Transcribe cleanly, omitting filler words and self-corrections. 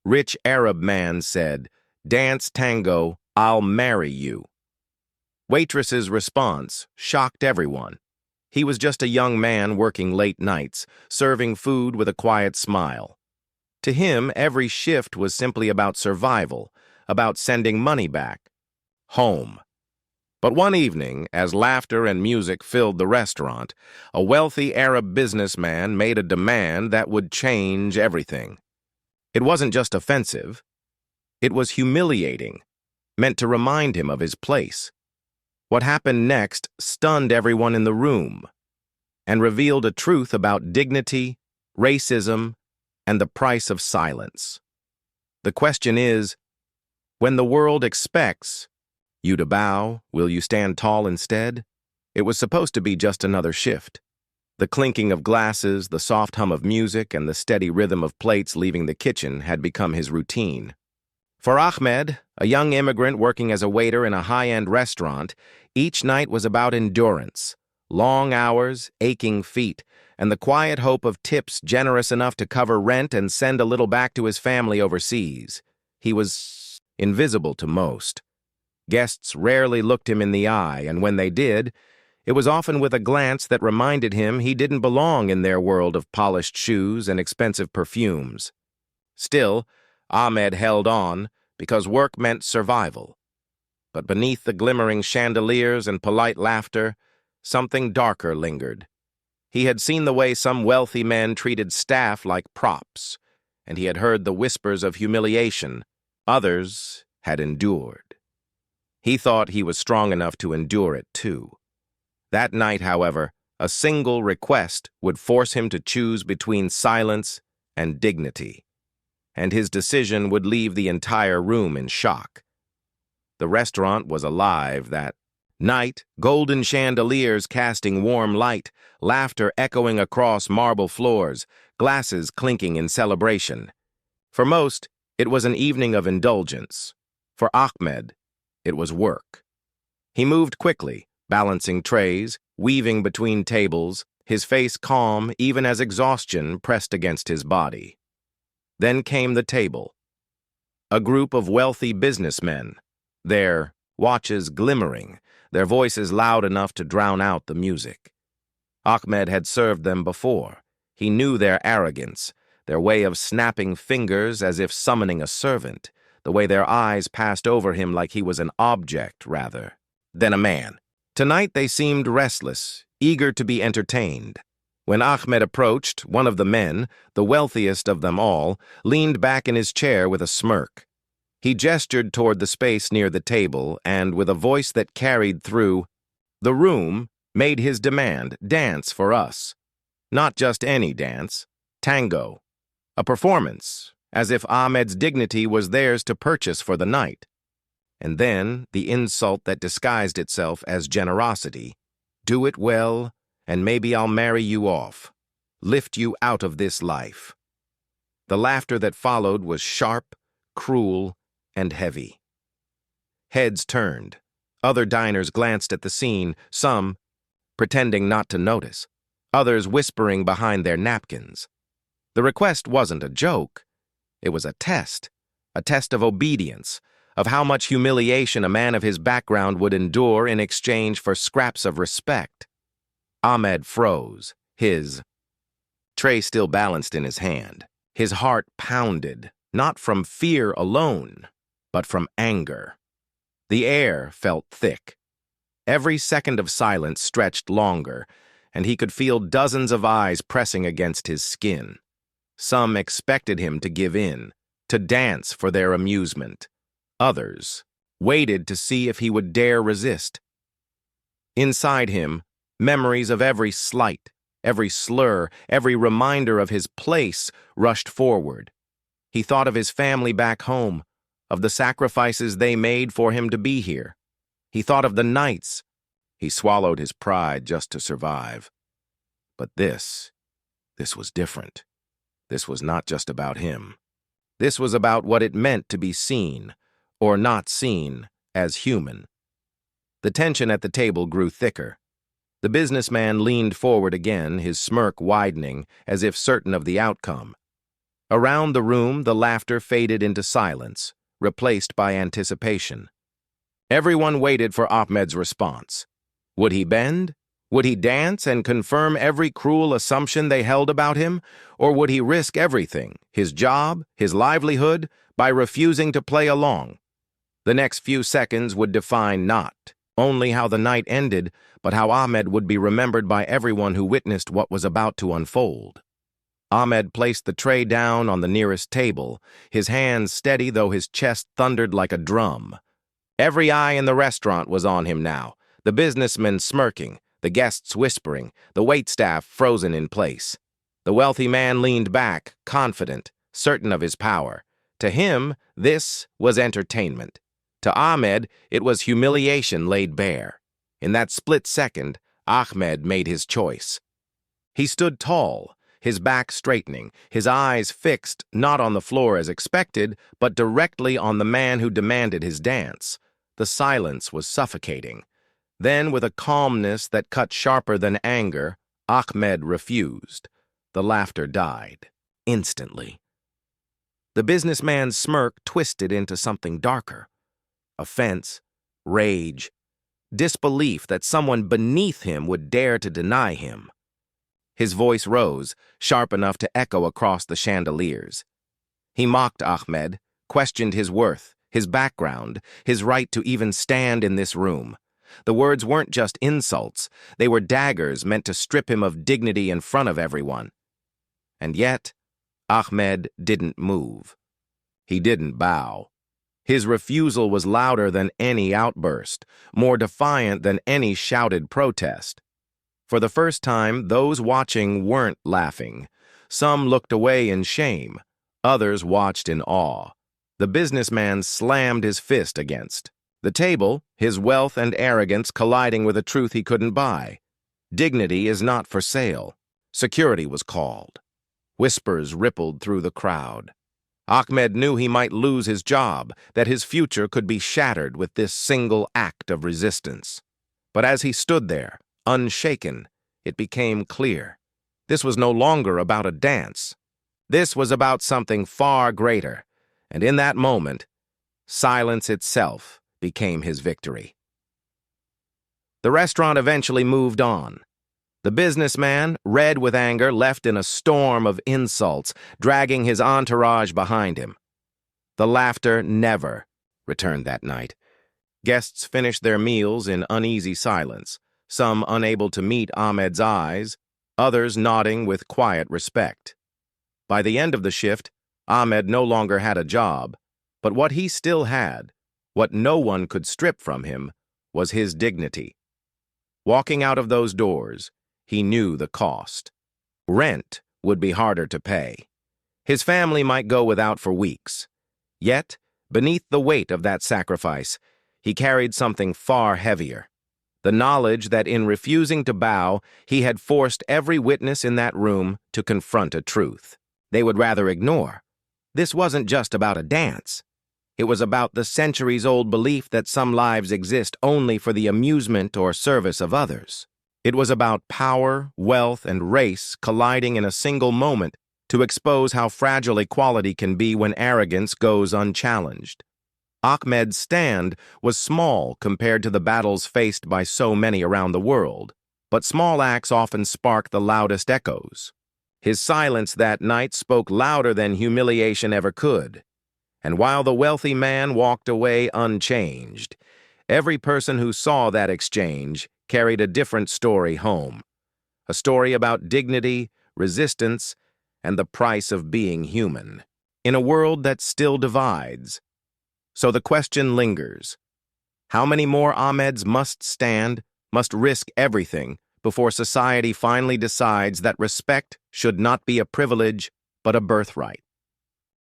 Rich Arab man said, "Dance tango, I'll marry you." Waitress's response shocked everyone. He was just a young man working late nights, serving food with a quiet smile. To him, every shift was simply about survival, about sending money back, home. But one evening, as laughter and music filled the restaurant, a wealthy Arab businessman made a demand that would change everything. It wasn't just offensive. It was humiliating, meant to remind him of his place. What happened next stunned everyone in the room and revealed a truth about dignity, racism, and the price of silence. The question is, when the world expects you to bow, will you stand tall instead? It was supposed to be just another shift. The clinking of glasses, the soft hum of music, and the steady rhythm of plates leaving the kitchen had become his routine. For Ahmed, a young immigrant working as a waiter in a high-end restaurant, each night was about endurance, long hours, aching feet, and the quiet hope of tips generous enough to cover rent and send a little back to his family overseas. He was invisible to most. Guests rarely looked him in the eye, and when they did, it was often with a glance that reminded him he didn't belong in their world of polished shoes and expensive perfumes. Still, Ahmed held on because work meant survival. But beneath the glimmering chandeliers and polite laughter, something darker lingered. He had seen the way some wealthy men treated staff like props, and he had heard the whispers of humiliation others had endured. He thought he was strong enough to endure it too. That night, however, a single request would force him to choose between silence and dignity, and his decision would leave the entire room in shock. The restaurant was alive that night, golden chandeliers casting warm light, laughter echoing across marble floors, glasses clinking in celebration. For most, it was an evening of indulgence. For Ahmed, it was work. He moved quickly, balancing trays, weaving between tables, his face calm even as exhaustion pressed against his body. Then came the table. A group of wealthy businessmen, their watches glimmering, their voices loud enough to drown out the music. Ahmed had served them before. He knew their arrogance, their way of snapping fingers as if summoning a servant, the way their eyes passed over him like he was an object rather than a man. Tonight they seemed restless, eager to be entertained. When Ahmed approached, one of the men, the wealthiest of them all, leaned back in his chair with a smirk. He gestured toward the space near the table and, with a voice that carried through the room, made his demand, "Dance for us." Not just any dance, tango. A performance, as if Ahmed's dignity was theirs to purchase for the night. And then the insult that disguised itself as generosity. "Do it well, and maybe I'll marry you off. Lift you out of this life." The laughter that followed was sharp, cruel, and heavy. Heads turned. Other diners glanced at the scene, some pretending not to notice, others whispering behind their napkins. The request wasn't a joke. It was a test of obedience, of how much humiliation a man of his background would endure in exchange for scraps of respect. Ahmed froze, his tray still balanced in his hand. His heart pounded, not from fear alone, but from anger. The air felt thick. Every second of silence stretched longer, and he could feel dozens of eyes pressing against his skin. Some expected him to give in, to dance for their amusement. Others waited to see if he would dare resist. Inside him, memories of every slight, every slur, every reminder of his place rushed forward. He thought of his family back home, of the sacrifices they made for him to be here. He thought of the nights. He swallowed his pride just to survive. But this was different. This was not just about him. This was about what it meant to be seen, or not seen, as human. The tension at the table grew thicker. The businessman leaned forward again, his smirk widening, as if certain of the outcome. Around the room, the laughter faded into silence, replaced by anticipation. Everyone waited for Ahmed's response. Would he bend? Would he dance and confirm every cruel assumption they held about him? Or would he risk everything, his job, his livelihood, by refusing to play along? The next few seconds would define not only how the night ended, but how Ahmed would be remembered by everyone who witnessed what was about to unfold. Ahmed placed the tray down on the nearest table, his hands steady though his chest thundered like a drum. Every eye in the restaurant was on him now, the businessmen smirking, the guests whispering, the waitstaff frozen in place. The wealthy man leaned back, confident, certain of his power. To him, this was entertainment. To Ahmed, it was humiliation laid bare. In that split second, Ahmed made his choice. He stood tall, his back straightening, his eyes fixed not on the floor as expected, but directly on the man who demanded his dance. The silence was suffocating. Then, with a calmness that cut sharper than anger, Ahmed refused. The laughter died, instantly. The businessman's smirk twisted into something darker. Offense, rage, disbelief that someone beneath him would dare to deny him. His voice rose, sharp enough to echo across the chandeliers. He mocked Ahmed, questioned his worth, his background, his right to even stand in this room. The words weren't just insults, they were daggers meant to strip him of dignity in front of everyone. And yet, Ahmed didn't move. He didn't bow. His refusal was louder than any outburst, more defiant than any shouted protest. For the first time, those watching weren't laughing. Some looked away in shame, others watched in awe. The businessman slammed his fist against the table, his wealth and arrogance colliding with a truth he couldn't buy. Dignity is not for sale. Security was called. Whispers rippled through the crowd. Ahmed knew he might lose his job, that his future could be shattered with this single act of resistance. But as he stood there, unshaken, it became clear. This was no longer about a dance. This was about something far greater, and in that moment, silence itself became his victory. The restaurant eventually moved on. The businessman, red with anger, left in a storm of insults, dragging his entourage behind him. The laughter never returned that night. Guests finished their meals in uneasy silence, some unable to meet Ahmed's eyes, others nodding with quiet respect. By the end of the shift, Ahmed no longer had a job, but what he still had, what no one could strip from him, was his dignity. Walking out of those doors, he knew the cost. Rent would be harder to pay. His family might go without for weeks. Yet, beneath the weight of that sacrifice, he carried something far heavier. The knowledge that in refusing to bow, he had forced every witness in that room to confront a truth they would rather ignore. This wasn't just about a dance. It was about the centuries-old belief that some lives exist only for the amusement or service of others. It was about power, wealth, and race colliding in a single moment to expose how fragile equality can be when arrogance goes unchallenged. Ahmed's stand was small compared to the battles faced by so many around the world, but small acts often spark the loudest echoes. His silence that night spoke louder than humiliation ever could. And while the wealthy man walked away unchanged, every person who saw that exchange carried a different story home. A story about dignity, resistance, and the price of being human, in a world that still divides. So the question lingers. How many more Ahmeds must stand, must risk everything, before society finally decides that respect should not be a privilege, but a birthright?